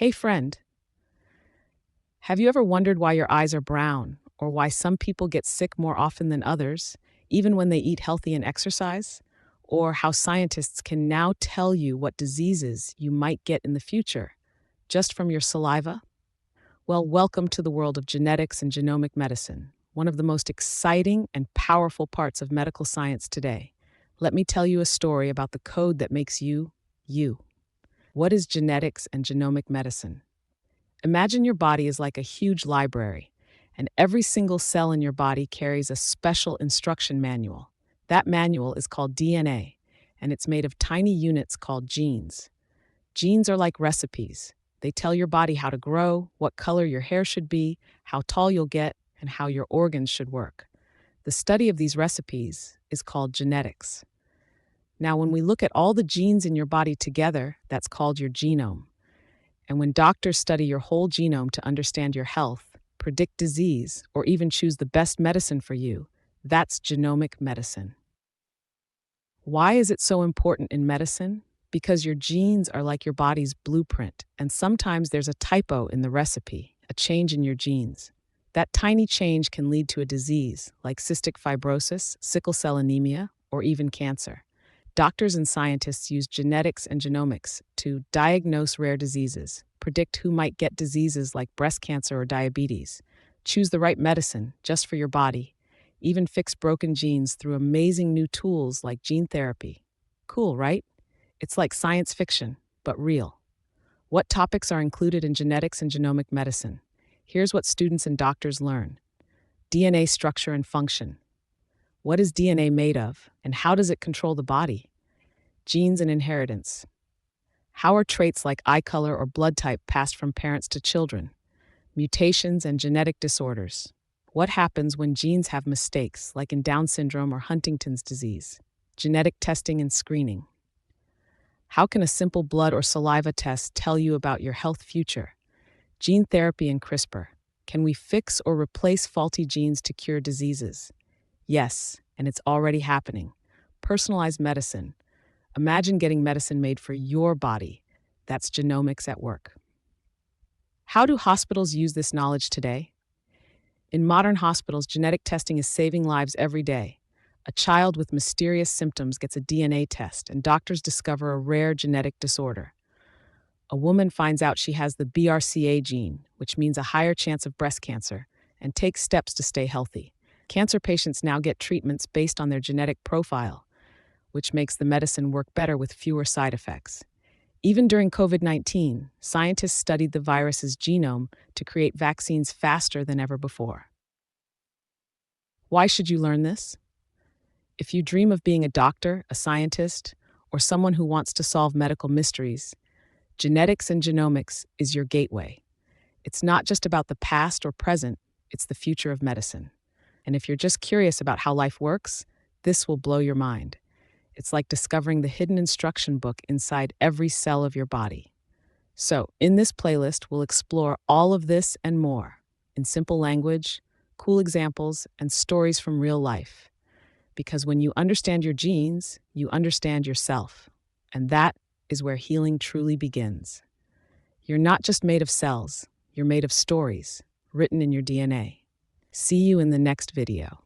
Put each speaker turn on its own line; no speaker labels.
Hey friend, have you ever wondered why your eyes are brown or why some people get sick more often than others, even when they eat healthy and exercise? Or how scientists can now tell you what diseases you might get in the future just from your saliva? Well, welcome to the world of genetics and genomic medicine, one of the most exciting and powerful parts of medical science today. Let me tell you a story about the code that makes you, you. What is genetics and genomic medicine? Imagine your body is like a huge library, and every single cell in your body carries a special instruction manual. That manual is called DNA, and it's made of tiny units called genes. Genes are like recipes. They tell your body how to grow, what color your hair should be, how tall you'll get, and how your organs should work. The study of these recipes is called genetics. Now, when we look at all the genes in your body together, that's called your genome. And when doctors study your whole genome to understand your health, predict disease, or even choose the best medicine for you, that's genomic medicine. Why is it so important in medicine? Because your genes are like your body's blueprint, and sometimes there's a typo in the recipe, a change in your genes. That tiny change can lead to a disease like cystic fibrosis, sickle cell anemia, or even cancer. Doctors and scientists use genetics and genomics to diagnose rare diseases, predict who might get diseases like breast cancer or diabetes, choose the right medicine just for your body, even fix broken genes through amazing new tools like gene therapy. Cool, right? It's like science fiction, but real. What topics are included in genetics and genomic medicine? Here's what students and doctors learn: DNA structure and function. What is DNA made of, and how does it control the body? Genes and inheritance. How are traits like eye color or blood type passed from parents to children? Mutations and genetic disorders. What happens when genes have mistakes, like in Down syndrome or Huntington's disease? Genetic testing and screening. How can a simple blood or saliva test tell you about your health future? Gene therapy and CRISPR. Can we fix or replace faulty genes to cure diseases? Yes, and it's already happening. Personalized medicine. Imagine getting medicine made for your body. That's genomics at work. How do hospitals use this knowledge today? In modern hospitals, genetic testing is saving lives every day. A child with mysterious symptoms gets a DNA test, and doctors discover a rare genetic disorder. A woman finds out she has the BRCA gene, which means a higher chance of breast cancer, and takes steps to stay healthy. Cancer patients now get treatments based on their genetic profile, which makes the medicine work better with fewer side effects. Even during COVID-19, scientists studied the virus's genome to create vaccines faster than ever before. Why should you learn this? If you dream of being a doctor, a scientist, or someone who wants to solve medical mysteries, genetics and genomics is your gateway. It's not just about the past or present, it's the future of medicine. And if you're just curious about how life works, this will blow your mind. It's like discovering the hidden instruction book inside every cell of your body. So, in this playlist, we'll explore all of this and more in simple language, cool examples, and stories from real life. Because when you understand your genes, you understand yourself. And that is where healing truly begins. You're not just made of cells, you're made of stories written in your DNA. See you in the next video.